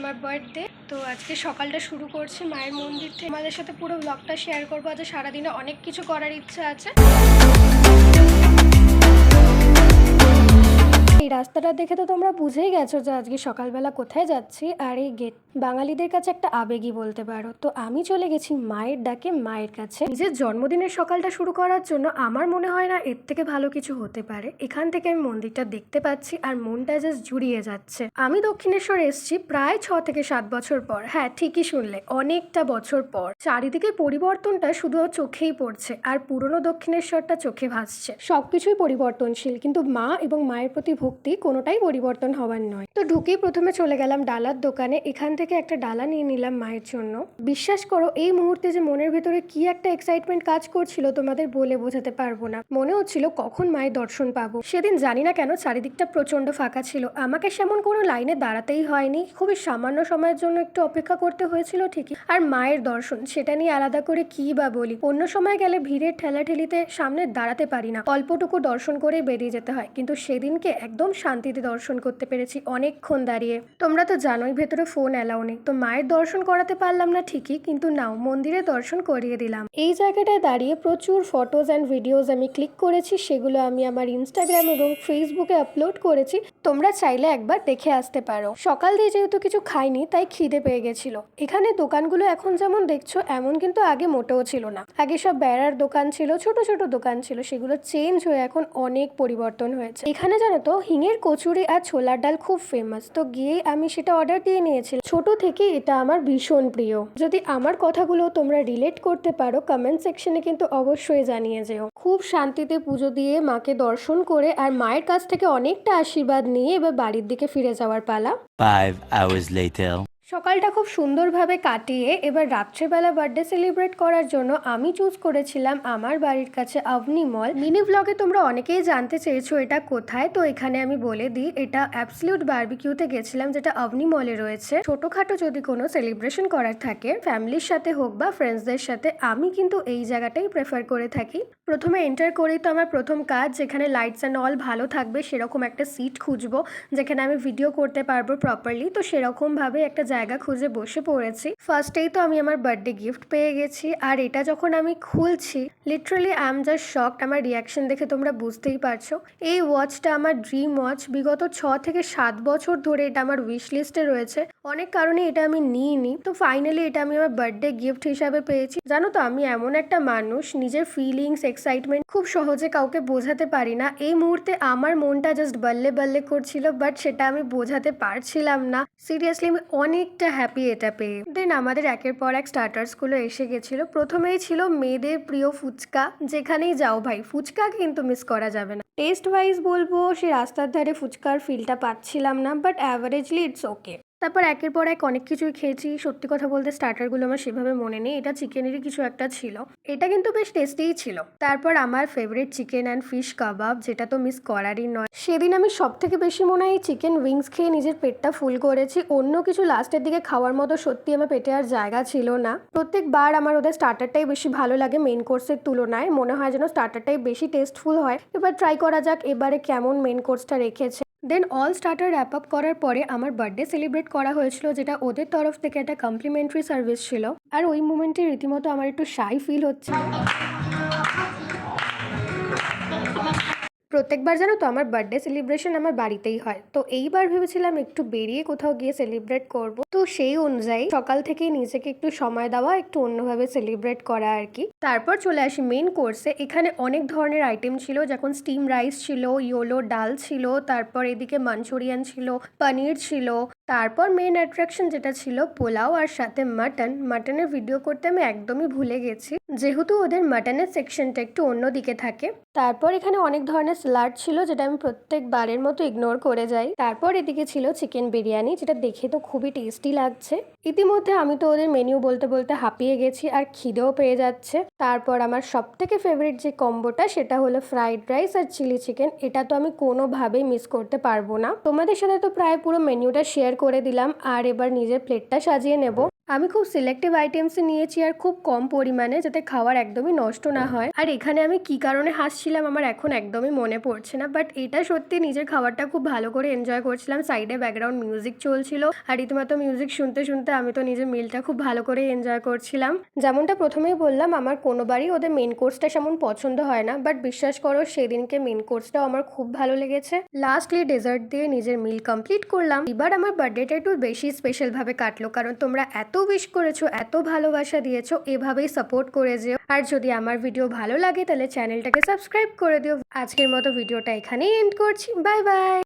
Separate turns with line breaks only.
আমার বার্থডে। তো আজকে সকালটা শুরু করছি মায়ের মন্দির থেকে। আমাদের সাথে পুরো ব্লগটা শেয়ার করবো। আজ সারাদিনে অনেক কিছু করার ইচ্ছা আছে। এই রাস্তাটা দেখে তো তোমরা বুঝেই গেছো যে আজকে সকালবেলা কোথায় যাচ্ছি। আর এই গেট বাঙালিদের কাছে একটা আবেগই বলতে পারো। তো আমি চলে গেছি মায়ের ডাকে মায়ের কাছে। নিজের জন্মদিনের সকালটা শুরু করার জন্য আমার মনে হয় না এর থেকে ভালো কিছু হতে পারে। এখান থেকে আমি মন্দিরটা দেখতে পাচ্ছি আর মনটা জাস্ট জুড়িয়ে যাচ্ছে। আমি দক্ষিণেশ্বর এসেছি প্রায় 6 থেকে 7 বছর পর। হ্যাঁ, ঠিকই শুনলে, অনেকটা বছর পর। চারিদিকে পরিবর্তনটা শুধু চোখেই পড়ছে আর পুরনো দক্ষিণেশ্বরটা চোখে ভাসছে। সবকিছুই পরিবর্তনশীল, কিন্তু মা এবং মায়ের প্রতি ভক্তি কোনোটাই পরিবর্তন হওয়ার নয়। তো ঢুকেই প্রথমে চলে গেলাম ডালার দোকানে। এখান থেকে একটা ডালা নিয়ে নিলাম মায়ের জন্য। বিশ্বাস করো, এই মুহূর্তে যে মনের ভেতরে কি একটা এক্সাইটমেন্ট কাজ করছিল তোমাদের বলে বোঝাতে পারবো না। মনে হচ্ছিল কখন মায়ের দর্শন পাবো। সেদিন জানি না কেন চারিদিকটা প্রচন্ড ফাঁকা ছিল। আমাকে সেমন কোনো লাইনে দাঁড়াতেই হয়নি, খুবই সামান্য সময়ের জন্য একটু অপেক্ষা করতে হয়েছিল ঠিকই। আর মায়ের দর্শন, সেটা নিয়ে আলাদা করে কি বা বলি। অন্য সময় গেলে ভিড়ের ঠেলাঠেলিতে সামনে দাঁড়াতে পারি না, অল্পটুকু দর্শন করে বেরিয়ে যেতে হয়। কিন্তু সেদিনকে একদম শান্তিতে দর্শন করতে পেরেছি অনেকক্ষণ দাঁড়িয়ে। তোমরা তো জানোই ভেতরে ফোন অ্যালাউ নেই, তো মায়ের দর্শন করাতে পারলাম না ঠিকই, কিন্তু নাও মন্দিরে দর্শন করিয়ে দিলাম। এই জায়গাটায় দাঁড়িয়ে প্রচুর ফটোজ অ্যান্ড ভিডিওজ আমি ক্লিক করেছি, সেগুলো আমি আমার ইনস্টাগ্রাম এবং ফেসবুকে আপলোড করেছি। তোমরা চাইলে একবার দেখে আসতে পারো। সকাল দিয়ে যেহেতু কিছু খাইনি, তাই খিদে পেয়ে গেছিল। এখানে দোকানগুলো এখন যেমন দেখছো এমন কিন্তু আগে মোটেও ছিল না। আগে সব বেড়ার দোকান ছিল, ছোট ছোট দোকান ছিল, সেগুলো চেঞ্জ হয়ে এখন অনেক পরিবর্তন হয়েছে। এখানে জানো তো হিঙের কচুরি আর ছোলার ডাল খুব ফেমাস। তো গিয়েই আমি সেটা অর্ডার দিয়ে নিয়েছিলাম। ছোট থেকে এটা আমার ভীষণ প্রিয়। যদি আমার কথাগুলো তোমরা রিলেট করতে পারো কমেন্ট সেকশনে কিন্তু অবশ্যই জানিয়ে যেও। খুব শান্তিতে পুজো দিয়ে মাকে দর্শন করে আর মায়ের কাছ থেকে অনেকটা আশীর্বাদ নিয়ে এবার বাড়ির দিকে ফিরে যাওয়ার পালা।
5 hours later.
সকালটা খুব সুন্দরভাবে কাটিয়ে এবার রাত্রেবেলা বার্থডে সেলিব্রেট করার জন্য আমি চুজ করেছিলাম আমার বাড়ির কাছে আভনি মল। মিনি ব্লগে তোমরা অনেকেই জানতে চেয়েছো এটা কোথায়, তো এখানে আমি বলে দিই, এটা অ্যাবসলিউট বারবিকিউতে গেছিলাম, যেটা আভনি মলে রয়েছে। ছোটখাটো যদি কোনো সেলিব্রেশন করার থাকে ফ্যামিলির সাথে হোক বা ফ্রেন্ডসদের সাথে, আমি কিন্তু এই জায়গাটাই প্রেফার করে থাকি। প্রথমে এন্টার করেই তো আমার প্রথম কাজ, যেখানে লাইটস অ্যান্ড অল ভালো থাকবে সেরকম একটা সিট খুঁজবো যেখানে আমি ভিডিও করতে পারবো প্রপারলি। তো সেরকমভাবে একটা জায়গা খুঁজে বসে পড়েছি। ফার্স্টেই তো আমি আমার বার্থডে গিফট পেয়ে গেছি, আর এটা যখন আমি খুলছি literally I am just shocked. আমার রিয়াকশন দেখে তোমরা বুঝতেই পারছো। এই ওয়াচটা আমার ড্রিম ওয়াচ। বিগত 6 থেকে 7 বছর ধরে এটা আমার উইশ লিস্টে রয়েছে। অনেক কারণে এটা আমি নিইনি, তো ফাইনালি এটা আমি আমার বার্থডে গিফট হিসাবে পেয়েছি। জানো তো, আমি এমন একটা মানুষ, নিজের ফিলিংস এক্সাইটমেন্ট খুব সহজে কাউকে বোঝাতে পারি না। এই মুহূর্তে আমার মনটা জাস্ট বল্লে বল্লে করছিল, বাট সেটা আমি বোঝাতে পারছিলাম না। সিরিয়াসলি আমি অনেকটা হ্যাপি এটা পেয়ে। দেন আমাদের একের পর এক স্টার্টার্সগুলো এসে গেছিলো। প্রথমেই ছিল মেয়েদের প্রিয় ফুচকা। যেখানেই যাও ভাই, ফুচকা কিন্তু মিস করা যাবে না। টেস্ট ওয়াইজ বলবো সে রাস্তার ধারে ফুচকার ফিলটা পাচ্ছিলাম না, বাট অ্যাভারেজলি ইটস ওকে। তারপর একের পর এক অনেক কিছুই খেয়েছি। সত্যি কথা বলতে স্টার্টারগুলো আমার সেভাবে মনে নেই, এটা চিকেনেরই কিছু একটা ছিল। এটা কিন্তু বেশ টেস্টিই ছিল। তারপর আমার ফেভারিট চিকেন অ্যান্ড ফিশ কাবাব, যেটা তো মিস করারই নয়। সেদিন আমি সব থেকে বেশি মনে হয় চিকেন উইংস খেয়ে নিজের পেটটা ফুল করেছি। অন্য কিছু লাস্টের দিকে খাওয়ার মতো সত্যি আমার পেটে আর জায়গা ছিল না। প্রত্যেকবার আমার ওদের স্টার্টারটাই বেশি ভালো লাগে মেন কোর্সের তুলনায়। মনে হয় যেন স্টার্টারটাই বেশি টেস্টফুল হয়। এবার ট্রাই করা যাক এবারে কেমন মেন কোর্সটা রেখেছে। দেন অল স্টার্টার র্যাপ আপ করার পরে আমার বার্থডে সেলিব্রেট করা হয়েছিল, যেটা ওদের তরফ থেকে একটা কমপ্লিমেন্টারি সার্ভিস ছিল। আর ওই মুমেন্টে রীতিমতো আমার একটু শাই ফিল হচ্ছিল। প্রত্যেকবার জানো তো আমার বার্থডে সেলিব্রেশন আমার বাড়িতেই হয়, তো এইবার ভেবেছিলাম একটু বেরিয়ে কোথাও গিয়ে সেলিব্রেট করব। তো সেই অনুযায়ী সকাল থেকেই নিজেকে একটু সময় দেওয়া, একটু অন্যভাবে সেলিব্রেট করা আর কি। তারপর চলে আসি মেন কোর্সে। এখানে অনেক ধরনের আইটেম ছিল, যখন স্টিম রাইস ছিল, ইয়োলো ডাল ছিল, তারপর এদিকে মাঞ্চুরিয়ান ছিল, পনির ছিল। তারপর মেন অ্যাট্রাকশন যেটা ছিল পোলাও আর সাথে মাটন। মাটনের ভিডিও করতে আমি একদমই ভুলে গেছি, যেহেতু ওদের মাটনের সেকশনটা একটু অন্যদিকে থাকে। তারপর এখানে অনেক ধরনের স্যালাড ছিল, যেটা আমি প্রত্যেকবারের মতো ইগনোর করে যাই। তারপর এদিকে ছিল চিকেন বিরিয়ানি, যেটা দেখে তো খুবই টেস্টি লাগছে। ইতিমধ্যে আমি তো ওদের মেনু বলতে বলতে হাঁপিয়ে গেছি আর খিদেও পেয়ে যাচ্ছে। তারপর আমার সব থেকে ফেভারিট যে কম্বোটা, সেটা হলো ফ্রাইড রাইস আর চিলি চিকেন। এটা তো আমি কোনোভাবেই মিস করতে পারবো না। তোমাদের সাথে তো প্রায় পুরো মেনুটা শেয়ার করে দিলাম, আর এবার নিজের প্লেটটা সাজিয়ে নেব। আমি খুব সিলেক্টিভ আইটেমস নিয়েছি আর খুব কম পরিমাণে, যাতে খাবার একদমই নষ্ট না হয়। আর এখানে আমি কি কারণে হাসছিলাম আমার এখন একদমই মনে পড়ছে না, বাট এটা সত্যি নিজের খাবারটা খুব ভালো করে এনজয় করছিলাম। সাইডে ব্যাকগ্রাউন্ড মিউজিক চলছিল আর রীতিমতো মিউজিক শুনতে শুনতে আমি তো নিজের মিলটা খুব ভালো করে এনজয় করছিলাম। যেমনটা প্রথমেই বললাম, আমার কোনোবারই ওদের মেন কোর্সটা সেমন পছন্দ হয় না, বাট বিশ্বাস করো সেদিনকে মেন কোর্সটাও আমার খুব ভালো লেগেছে। লাস্টলি ডেজার্ট দিয়ে নিজের মিল কমপ্লিট করলাম। এবার আমার বার্থডেটা একটু বেশি স্পেশাল ভাবে কাটলো, কারণ তোমরা এত উইশ করেছো, এত ভালোবাসা দিয়েছো, এভাবেই সাপোর্ট করে যেও। আর যদি আমার ভিডিও ভালো লাগে তাহলে চ্যানেলটাকে সাবস্ক্রাইব করে দিও। আজকের মতো ভিডিওটা এখানেই এন্ড করছি। Bye bye.